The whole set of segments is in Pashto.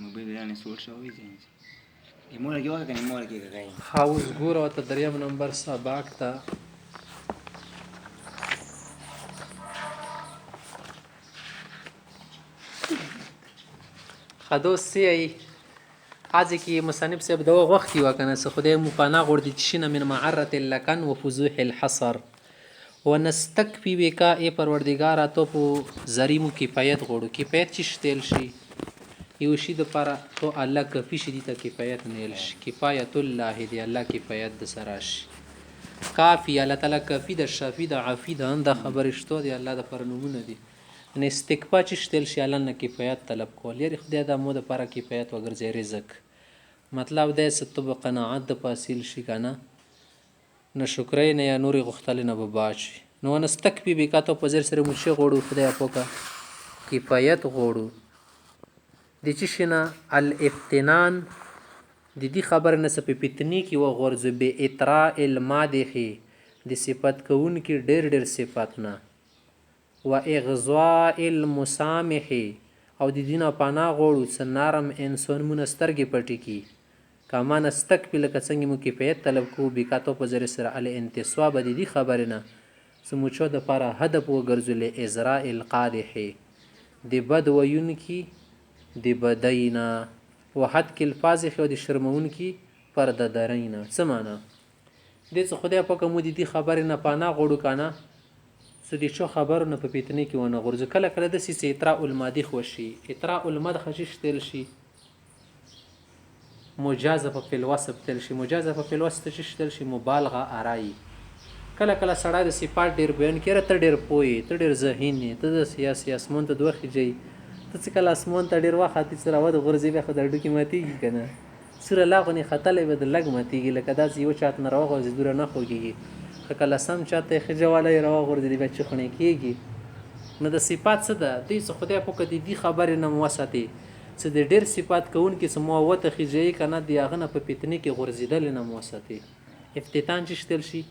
موبایل یعنی سوړ شوی ځین ایموله کې وکړه کنه ایموله کې کوي حوز ګوره ته دریم نمبر سباق ته خدوس سی حاجی کی مصنف صاحب دغه وخت یو کنه څه خدای مو پانا غور دي چې من معرة اللکن وفزوح الحصر ونستکفی بک ای پروردگار تو په زریمو کفایت غوړو کفایت چې شتل شي یو شي د پر تو الله کفی شي دي ته کفایت نیل شي کفایت الله دی الله کفایت د سراش کافی الله تعالی کفی د شافی د عافی د اند خبرشتو دی الله د پر نمونه دي ان استکفا چې شتل شي الله نه کفایت طلب کول یری خدای د مو د پر کفایت وګرځي رزق مطلب د ستو قناعت د پاسیل شي کنه نه شکرې نه یا نوري غختل نه بباش نو نستکفی بکاتو په زر سره مرشي غوړو خدای پوکا کفایت غوړو د چې شنه الافتنان د دې خبر نه سپې پتنی کی و غرض به اطراء المادخ د صفت کون کی ډېر صفات نه و اغضاء المسامح او د دینه پانا غوړو سنارم انسان منسترګي پټی کی کمان استکبل کڅنګ مو کفایت طلب کو بکاتو په زر سره ال انتصاب د دې خبر نه سموچو د پاره هدف و ګرځول ازراء القادح د بد وین کی د بدینا وحد کې الفاظ خو د شرمون کی پرده درینا سمانا د څه خدای په کوم دي خبر نه پانا غوړو کنه سدي شو خبر نه په پیتنی کې ونه غرض کله کله د سي اطراء المادخ وشي اطراء المدخ شتل شي مجازفه په الوصف تل شي مجازفه په الوصف شتل شي مبالغه ارای کله کله سړی د صفات ډیر بیان کړه ته ډیر پوي ته ډیر ذهین ته د سیاسي اسمن ته دوه خجی ته څه کله اسمان ته ډیر وخت سره ود غرزي به خدای ډکی ماتيږي کنه سره لاغونی خطلې به د لګ ماتيږي لکه دا یو چات نه راغو زیدور نه خوږي کله سم چاته خجواله راغو غرزي به چې خونه کیږي نو د صفات څه ده دې څه خدای په کدي دي خبره نه موساتي څه د ډیر صفات کوون کې سموته خجی کنه دی هغه نه په پتنی کې غرزیدل نه موساتي افتتان چې شتل شي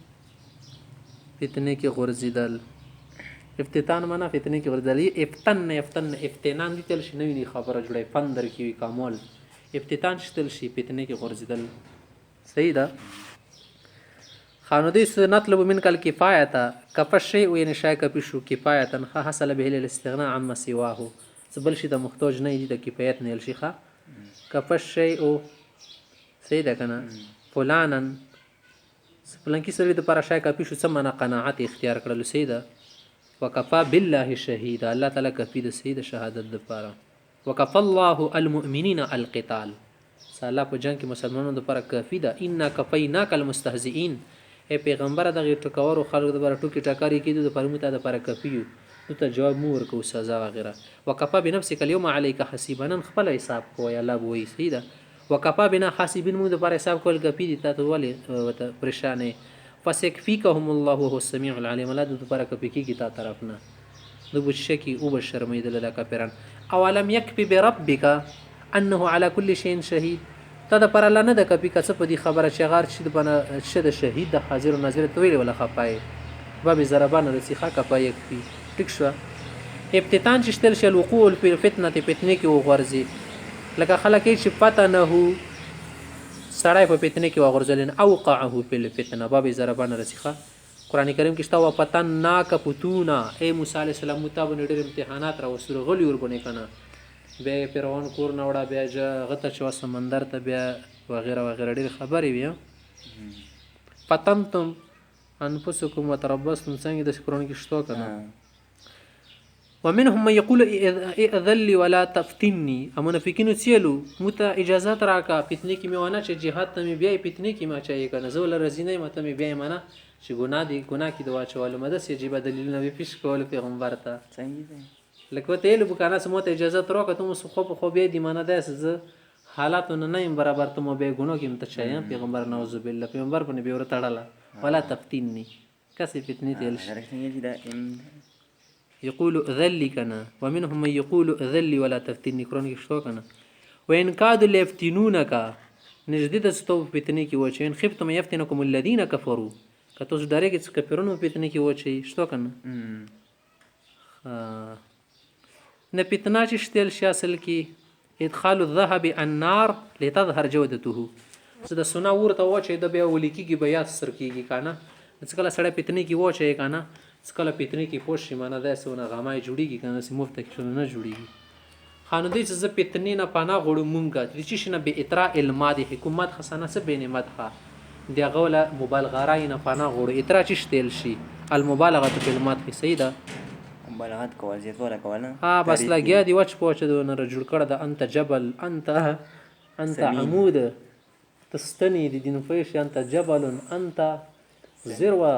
فتنه کې غرزیدل افتتان معنا فتنه کې غرزیدل افتن افتنان دي تل شي نوې خبره جوړه فندر کې کمال افتتان شتل شي فتنه کې غرزیدل صحیح ده خانودی نطلب منك الكفايه كف الشيء وين شاء كفشو كفايه حصل به الاستغناء عما سواه سبل شي د محتاج نه دي د کفایت نه الشيخه كف الشيء صحیح ده کنه فلانا فلانکی سره د پر شای کافي شو سمنه قناعت اختیار کړل سیده وکفا بالله شهید الله تعالی کفی د سید شهادت د پاره وکف الله المؤمنین القتال صالح په جنگ کې مسلمانانو د پر کافی ده ان کفیناک المستهزئین ای پیغمبر دغه ټکور خلک د پر ټوکی ټکاری کیدو د پرمته د پر کافی نو ته جواب مو ورکو سزا وغیرہ وکفا بنفسک اليوم عليك حسيبا خپل حساب کوی الله بوئی سیده وکفا بنا حاسبین مو د پر حساب کول کپی دي تاسو ولې وته پریشانې فسکفیکهم الله وهو السميع العليم الله د پر کپی کی تا طرف نه د بشکی او بشرمید له کافرن اولم یکفی بربک انه على كل شيء شهید ته د پر الله نه د کپی کڅ په دي خبره شغار شید بنا شد شهید د حاضر و ناظر تویل ولا خپای باب ضربان رسیخه کپای یکفی ټیک شو ابتتان چې شتل شل وقوع فی الفتنه فتنه کې وغورځي لکه خلک چې پته نه هو سړی په فتنه کې وغورځلن اوقعه فی الفتنه باب ضربان رسیخه قران کریم کې شته و پتن ناک پتونا اے موسی علی السلام متابن ډېر امتحانات را وسره غلی وربونه کنه به فرعون کور نه وړه بیا غته شو سمندر ته بیا وغیرہ وغیرہ ډېر خبرې وي فتنتم انفسکم وتربصتم څنګه د قران کې شته کنه ومنهم من يقول اذل ولا تفتني امنافقين سيلو مت اجازه راکا فتنه کی میونه چې جهاد ته می بیا فتنه کی ما چایې کنه زول رزینه مته می بیا منه چې ګناه کی دوا چول مده سي جيبه دلیل نه پیش کول پیغمبر ته څنګه لکه ته له بکنه سموت اجازه راکا ته مو خو به دی منه داس حالات نه برابر ته مو به ګنو کی مت چایې پیغمبر نعوذ بالله پیغمبر باندې به ورته تړله ولا تفتني کسي فتنه تل يقول ذلي كنا ومنهم من يقول ذلي ولا تفتني قرآن کې شته کنه وان كاد ليفتنونك نجدد استو فتنه کې وچین خفتم يفتنكم الذين كفروا کته ز ډارې کې کفرونو فتنه کې وچی شته کنه نه فتنه چې شتل شي اصل کې ادخال الذهب النار لتظهر جودته زه د سونا ورته واچوي د بیا ولي کېږي بیا سر کېږي که نه څه کله سړی پیتنې کې واچوي که نه څه کله پیتنې کې پوه شي مانه داسې ونه غمای جوړېږي که نه داسې مفته کې نه جوړېږي خانو دی چې زه پیتنې نه پناه غواړو مونږه د چی شي نه بې اطراء المادح حکومت خسانه څه بې مدحه د هغه وله مبالغرای نه پناه غواړو اطراء چی شتیل شي المبالغه فی المدح صحیح ده مبالغت کول زیاتواله کول نه ها بس لګیا دی وچ پوهچه دونه را جوړ کړه د انت جبل انت عمود تستنی د دین فیش انت جبل انت ذروه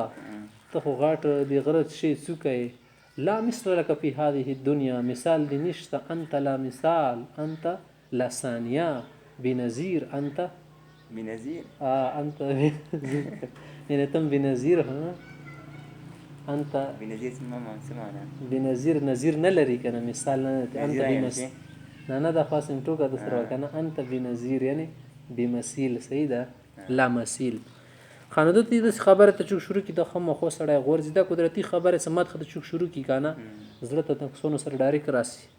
ته خو غاټ دی غرض شي څوکې لا مثل لك في هذه الدنيا مثال دي نشته انت لا مثال انت لا ثانيه بنظير انت بنظیر انت يعني تم بنظير ها انت بنظیر څه معنا بنظير نظير نه لري کنه مثال نه انت بمثل نه دا خاصم ټوکه د سره کنه انت بنظير یعنی بمثيل صحیح ده لا مثيل خانه ته د خبره ته چوک شروع کی د خمه خو سړی غورځي د قدرتي خبره سمات خد چوک شروع کی کنه زړه ته تکسونو سره ډایرک راسي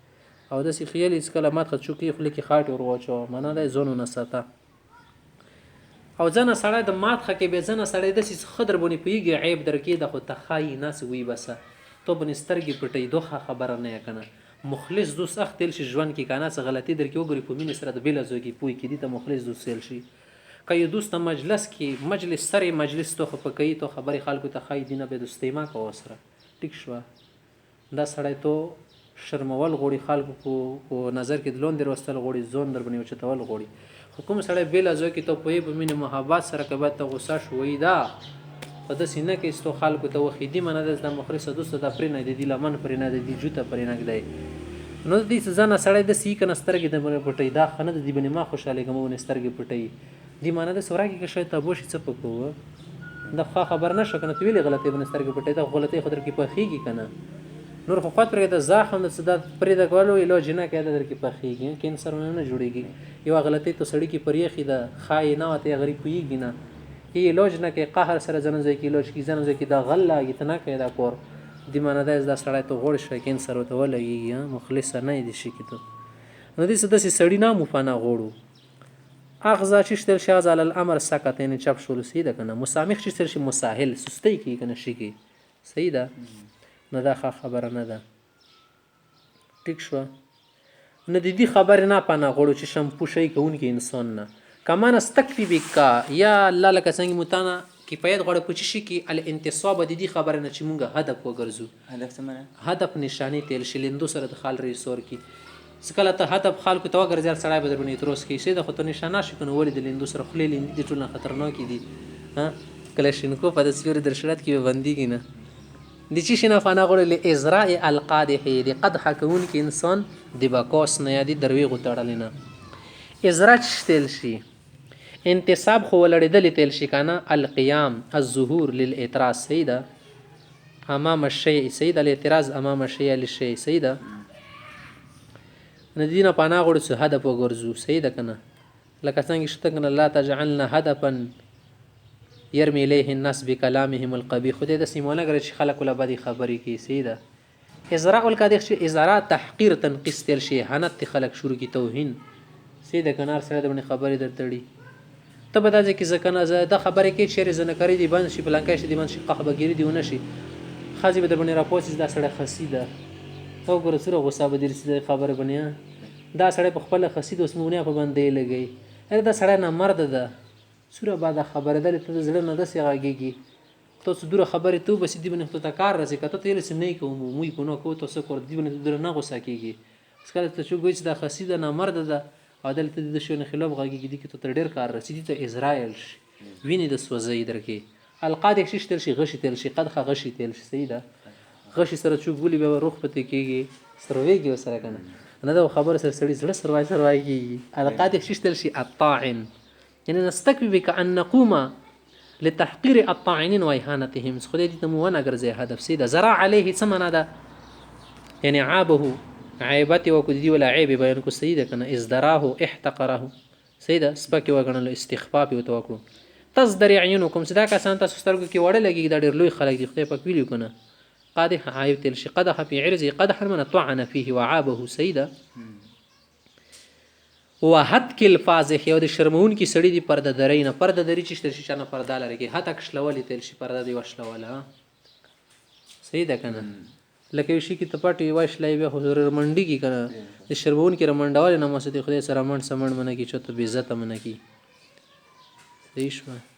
او د سی خیال اس کلمات خد چوک خپل کی خاټ ور واچو معنا د زونو نساته او ځنه سړی د مات خکې به ځنه سړی د سی خضر بونی پیږي عیب درکې د خو تخای ناس وی بس تو بنسترګي پټي دوه خبره نه کنه مخلص دوست اختل شي ژوند کې کنه څه غلطي درکې وګوري په مين سره د بیل زوګي پوي کې دي ته مخلص دوست سیل شي که دوست مجلس کې مجلس سره مجلس تو خپکې تو خبري خلکو ته خای دینه به دوستي ما کو سره ټیک شو دا سړی تو شرمول غوړي خلکو کو نظر کې دلون در وستل غوړي زون در بنې چتول غوړي حکومت سړی بیل زوګي ته په مين محبت سره کبه ته غوسه شوې دا په د سینه کې استو خلکو ته وخیدی منه د مخلص دوست د پرې نه دی لمن پرې نه دی جوته پرې نه دی نو دې ځنه سړی د سی کنه سترګې د پټي دا خنه د دې بنې ما خوشاله کوم سترګې پټي دی مانه د سورګي کې شاید تاسو شي څه پکو د خبر نشو کنه تو ویلې غلطي بن سترګې پټي دا غلطي خطر کې پخېږي کنه نور خو خاطر کې د زاخم د صدا پرې د کولو علاج نه کې در کې پخېږي کینسر نه جوړيږي یو غلطي ته سړی کې پرېخي د خاینات غریب پیږي نه ای علاج نه کې قهر سره ځنځي کې علاج کې ځنځي کې دا غلا یتنا کې دا کور دی مانه د سړی ته غوړ شي کینسر وته ولګي مخلص نه دي شي کې ته نو دې صدا سړی نه مفانا غوړو اغزا چشتل شاز علی الامر سکتین چپ شول سیده کنه مسامح چشتل شي مساهل سستی کی کنه شي کی صحیح ده نه دا خبره نه ده ټیک شو نه د دې خبره نه پنه غوړو چې شمپو شي کون کې انسان نه کمان استکفی بکا یا الله لک څنګه متانه کفایت غوړ پچ شي کی الانتصاب د دې خبره نه چې مونږه هدف وګرځو هدف څه معنا هدف نشانی تل شلندو سره د خال ریسور کی سکله ته هدف خلکو ته وګرځي سړی به دربنې تروس کې شي د خو ته نشانه شي کنه ولې د لیندو سره خلې لیندې دي ټول خطرناک دي ها کلاشینکو په د سیوري درشلات کې بنديږي نه د چی شنه فنا غوړل ازراء القادح د قدح کون کې انسان د باکوس نه یادي دروي غوتړل نه ازراء تل شي انتصاب خو ولړېدل تل شي کنه القيام الظهور للاعتراض سیدا امام الشيء سيد الاعتراض امام الشيء للشيء سيدا ندینا پانا غوړ څه هدف وګرځو صحیح ده کنه لکه څنګه شته کنه لا تجعلنا هدفا يرمي اليه الناس بكلامهم القبيح خدای د سیمونه غره چې خلک ولا بدی خبرې کوي صحیح ده ازراء القادح شي ازراء تحقير تنقيس تل شي حنت خلک شروع کی توهین صحیح ده کنه سره د خبرې درتړي ته به دا ځکه ځکنه دا خبرې کې چیرې زنه کړې دي باندې شي بلانکای شي دي باندې شي قحبه ګيري دی ونه شي خازي به دربنې راپوسې دا سره خسیده او ګور سره غصه به درسي خبره بنیا دا سړی په خپل خسید اوس مونږه په باندې لګي دا سړی نه مرد ده سوره بعد خبره ده ته زړه نه د سیغاږي ته دوره خبره ته بس دی بنه ته کار راځي کته ته لسم نه کوم موي کو نو کو ته څه کور دی بنه در نه غصه کیږي اسکله ته چې ګوي دا خسید نه مرد ده عدالت د شونه خلاف غاږي دي کې ته ډیر کار رسیدي ته اسرائیل ویني د سوځي درکې القادح شتل شي غشي تل شي قد غشي تل شي سیده غشي سره چوب ګولي به روح پته کیږي سرويږي وسره کنه نه دا خبر سره سړي زړه سروایږي القادح شتل شي الطاعن يعني نستكفي بك ان نقوم لتحقير الطاعنين واهانتهم خدای دې ته مو نه ګرځي هدف سیده زرع عليه ثمن ده يعني عابه عيبته وكدي ولا عيب بيان کو سیده کنه ازدراه احتقره سیده سپکه وګڼل استخفاف وتوکړو تصدر عيونكم صدا کسان تاسو سترګو کې وړه لګي دا ډېر لوی خلک دي خدای پاک ویلو کنه قادح عيب تل شي قدح في عرضه قدح من طعن فيه وعابه سيدا وهتک الفاضح یو د شرمونکي سړي دي پرده درۍ نه. پرده دري چې شته چې نه پرده لري کې هتک شلولې تل شي پرده دی وشلوله. صحیح ده که نه؟ لکه یو شي کې ته پټ وشلی بیا خو رمنډېږي که نه. د شرمونکي رمنډولې نه مسد خدای سره منډ سمنډ منه کي چې ته بې عزته منه کي. صحیح شوه.